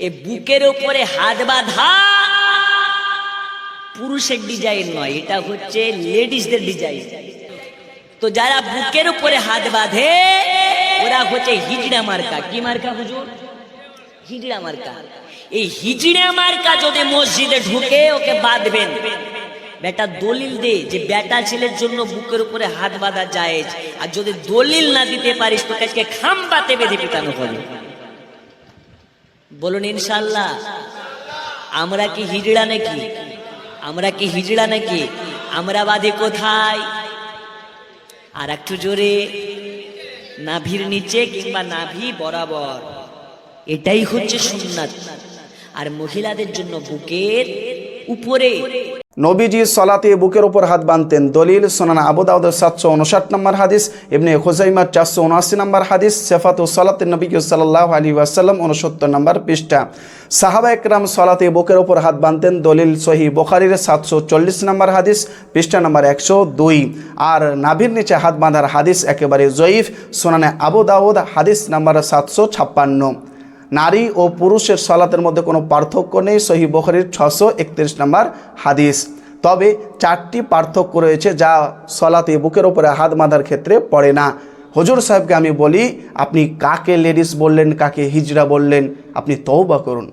এ বুকের উপরে হাত বাঁধা পুরুষের ডিজাইন নয়, এটা হচ্ছে লেডিসদের ডিজাইন। তো যারা বুকের উপরে হাত বাঁধে ওরা হচ্ছে হিজড়া মার্কা। কি মার্কা হুজুর? হিজড়া মার্কা। এই হিজড়া মার্কা যদি মসজিদে ঢুকে ওকে বাঁধবেন, বেটা দলিল দে যে বেটা ছেলের জন্য বুকের উপরে হাত বাঁধা জায়েজ, আর যদি দলিল না দিতে পারিস তোকে আজকে খাম্বাতে বেঁধে পিটানো হবে। বলুন ইনশাআল্লাহ। আমরা কি হিজড়া নাকি? আমরা কি হিজড়া নাকি? আমরা বাঁধি কোথায়? আর একটু জোরে, নাভির নিচে কিংবা নাভি বরাবর। এটাই হচ্ছে সুন্নাত। আর মহিলাদের জন্য বুকের উপরে। নবীজি সলাতে বুকের উপর হাত বাঁধতেন। দলিল সুনান আবু দাউদ 759 নম্বর হাদিস, ইবনে খুজাইমাহ 479 নম্বর হাদিস, সিফাতুস সালাতিন নবী সাল্লাল্লাহু আলাইহি ওয়াসাল্লাম 69 নম্বর পৃষ্ঠা। সাহাবা একরাম সলাতে বুকের উপর হাত বাঁধতেন। দলিল সহিহ বুখারীর 740 নম্বর হাদিস, পৃষ্ঠা নম্বর 102। আর নাভির নিচে হাত বাঁধার হাদিস একেবারে জয়ীফ, সুনানে আবু দাউদ হাদিস নম্বর 756। নারী ও পুরুষের সলাতের মধ্যে কোনো পার্থক্য নেই, সহিহ বুখারীর 631 নম্বর হাদিস। তবে 4টি পার্থক্য রয়েছে যা সলাতে বুকের উপরে হাত বাঁধার ক্ষেত্রে পড়ে না। হুজুর সাহেবকে আমি বলি, আপনি কাকে লেডিস বললেন, কাকে হিজড়া বললেন, আপনি তওবা করুন।